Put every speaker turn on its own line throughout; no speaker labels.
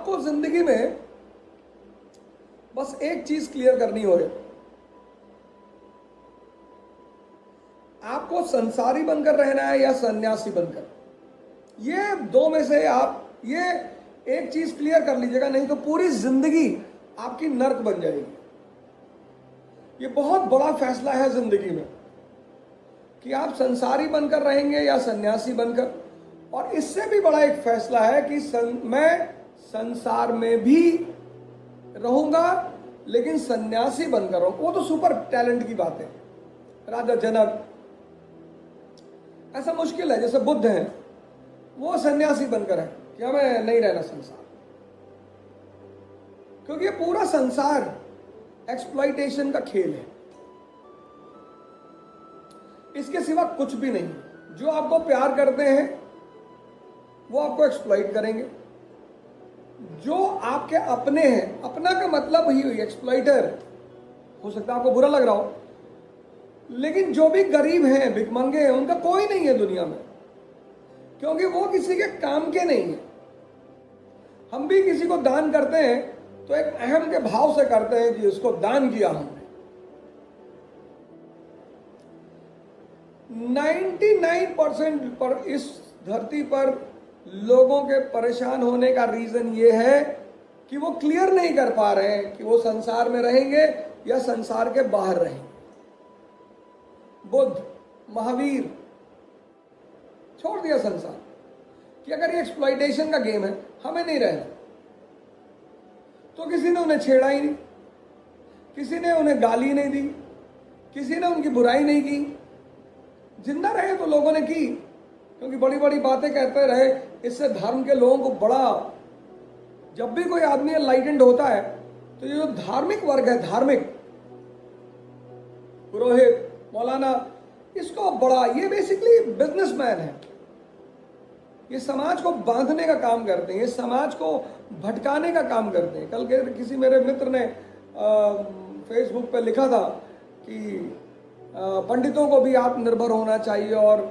आपको जिंदगी में बस एक चीज क्लियर करनी हो, आपको संसारी बनकर रहना है या सन्यासी बनकर। ये दो में से आप ये एक चीज क्लियर कर लीजिएगा, नहीं तो पूरी जिंदगी आपकी नर्क बन जाएगी। ये बहुत बड़ा फैसला है जिंदगी में कि आप संसारी बनकर रहेंगे या सन्यासी बनकर। और इससे भी बड़ा एक फैसला है कि मैं संसार में भी रहूंगा लेकिन सन्यासी बनकर रहूंगा। वो तो सुपर टैलेंट की बात है। राजा जनक ऐसा मुश्किल है, जैसे बुद्ध हैं, वो सन्यासी बनकर है कि हमें नहीं रहना संसार, क्योंकि ये पूरा संसार एक्सप्लॉइटेशन का खेल है, इसके सिवा कुछ भी नहीं। जो आपको प्यार करते हैं वो आपको एक्सप्लॉइट करेंगे, जो आपके अपने हैं, अपना का मतलब ही हुई एक्सप्लॉइटर। हो सकता है आपको बुरा लग रहा हो, लेकिन जो भी गरीब हैं, भिखमंगे हैं, उनका कोई नहीं है दुनिया में, क्योंकि वो किसी के काम के नहीं है। हम भी किसी को दान करते हैं तो एक अहम के भाव से करते हैं कि उसको दान किया हमने। 99% पर इस धरती पर लोगों के परेशान होने का रीजन ये है कि वो क्लियर नहीं कर पा रहे हैं कि वो संसार में रहेंगे या संसार के बाहर रहेंगे। बुद्ध, महावीर छोड़ दिया संसार कि अगर ये एक्सप्लॉइटेशन का गेम है, हमें नहीं रहना, तो किसी ने उन्हें छेड़ा ही नहीं, किसी ने उन्हें गाली नहीं दी, किसी ने उनकी बुराई नहीं की। जिंदा रहे तो लोगों ने की, क्योंकि बड़ी बड़ी बातें कहते रहे। इससे धर्म के लोगों को बड़ा, जब भी कोई आदमी एनलाइटेंड होता है तो ये जो धार्मिक वर्ग है, धार्मिक पुरोहित, मौलाना, इसको बड़ा, ये बेसिकली बिजनेसमैन है। ये समाज को बांधने का काम करते हैं, ये समाज को भटकाने का काम करते हैं। कल के किसी मेरे मित्र ने फेसबुक पे लिखा था कि पंडितों को भी आत्मनिर्भर होना चाहिए और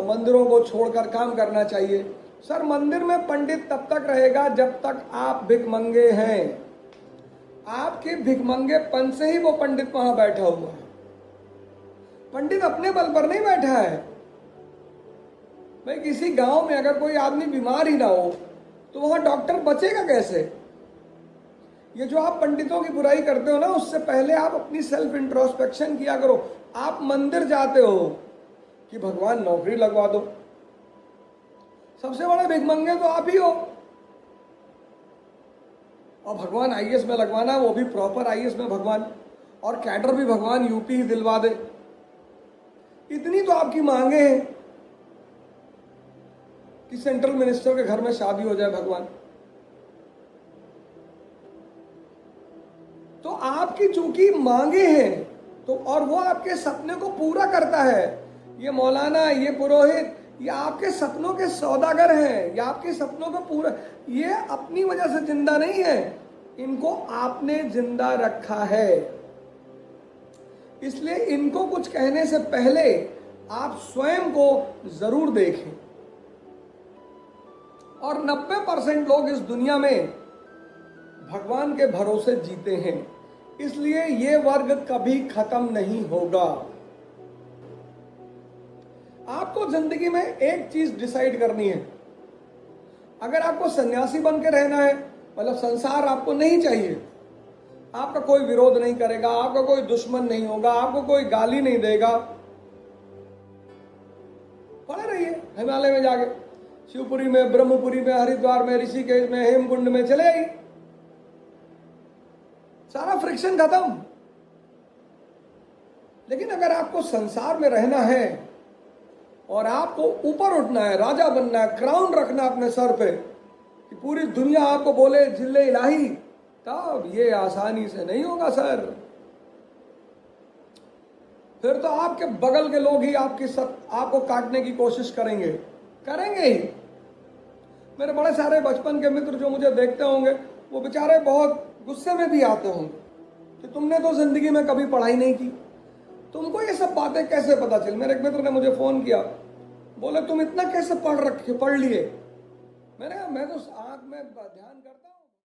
मंदिरों को छोड़कर काम करना चाहिए। सर, मंदिर में पंडित तब तक रहेगा जब तक आप भिखमंगे हैं। आपके भिखमंगेपन से ही वो पंडित वहां बैठा हुआ है। पंडित अपने बल पर नहीं बैठा है भाई। किसी गांव में अगर कोई आदमी बीमार ही ना हो तो वहां डॉक्टर बचेगा कैसे? ये जो आप पंडितों की बुराई करते हो ना, उससे पहले आप अपनी सेल्फ इंट्रोस्पेक्शन किया करो। आप मंदिर जाते हो कि भगवान नौकरी लगवा दो, सबसे बड़े भिखमंगे तो आप ही हो। और भगवान आईएएस में लगवाना, वो भी प्रॉपर आईएएस में भगवान, और कैडर भी भगवान यूपी ही दिलवा दे। इतनी तो आपकी मांगे हैं कि सेंट्रल मिनिस्टर के घर में शादी हो जाए भगवान। तो आपकी चूंकि मांगे हैं तो, और वो आपके सपने को पूरा करता है। ये मौलाना, ये पुरोहित, ये आपके सपनों के सौदागर हैं, ये आपके सपनों का पूरा, ये अपनी वजह से जिंदा नहीं है, इनको आपने जिंदा रखा है। इसलिए इनको कुछ कहने से पहले आप स्वयं को जरूर देखें। और 90% लोग इस दुनिया में भगवान के भरोसे जीते हैं, इसलिए ये वर्ग कभी खत्म नहीं होगा। आपको जिंदगी में एक चीज डिसाइड करनी है। अगर आपको सन्यासी बन के रहना है, मतलब संसार आपको नहीं चाहिए, आपका कोई विरोध नहीं करेगा, आपका कोई दुश्मन नहीं होगा, आपको कोई गाली नहीं देगा, पड़े रहिए हिमालय में जाके, शिवपुरी में, ब्रह्मपुरी में, हरिद्वार में, ऋषिकेश में, हेमकुंड में चले आइए, सारा फ्रिक्शन खत्म। लेकिन अगर आपको संसार में रहना है और आपको ऊपर उठना है, राजा बनना है, क्राउन रखना अपने सर पे, कि पूरी दुनिया आपको बोले जिल्ले इलाही, तब ये आसानी से नहीं होगा सर। फिर तो आपके बगल के लोग ही आपको काटने की कोशिश करेंगे ही। मेरे बड़े सारे बचपन के मित्र जो मुझे देखते होंगे, वो बेचारे बहुत गुस्से में भी आते होंगे कि तुमने तो जिंदगी में कभी पढ़ाई नहीं की, तुमको ये सब बातें कैसे पता चली। मेरे एक मित्र ने मुझे फोन किया, बोले तुम इतना कैसे पढ़ लिए। मैंने कहा मैं तो आंख में ध्यान करता हूँ।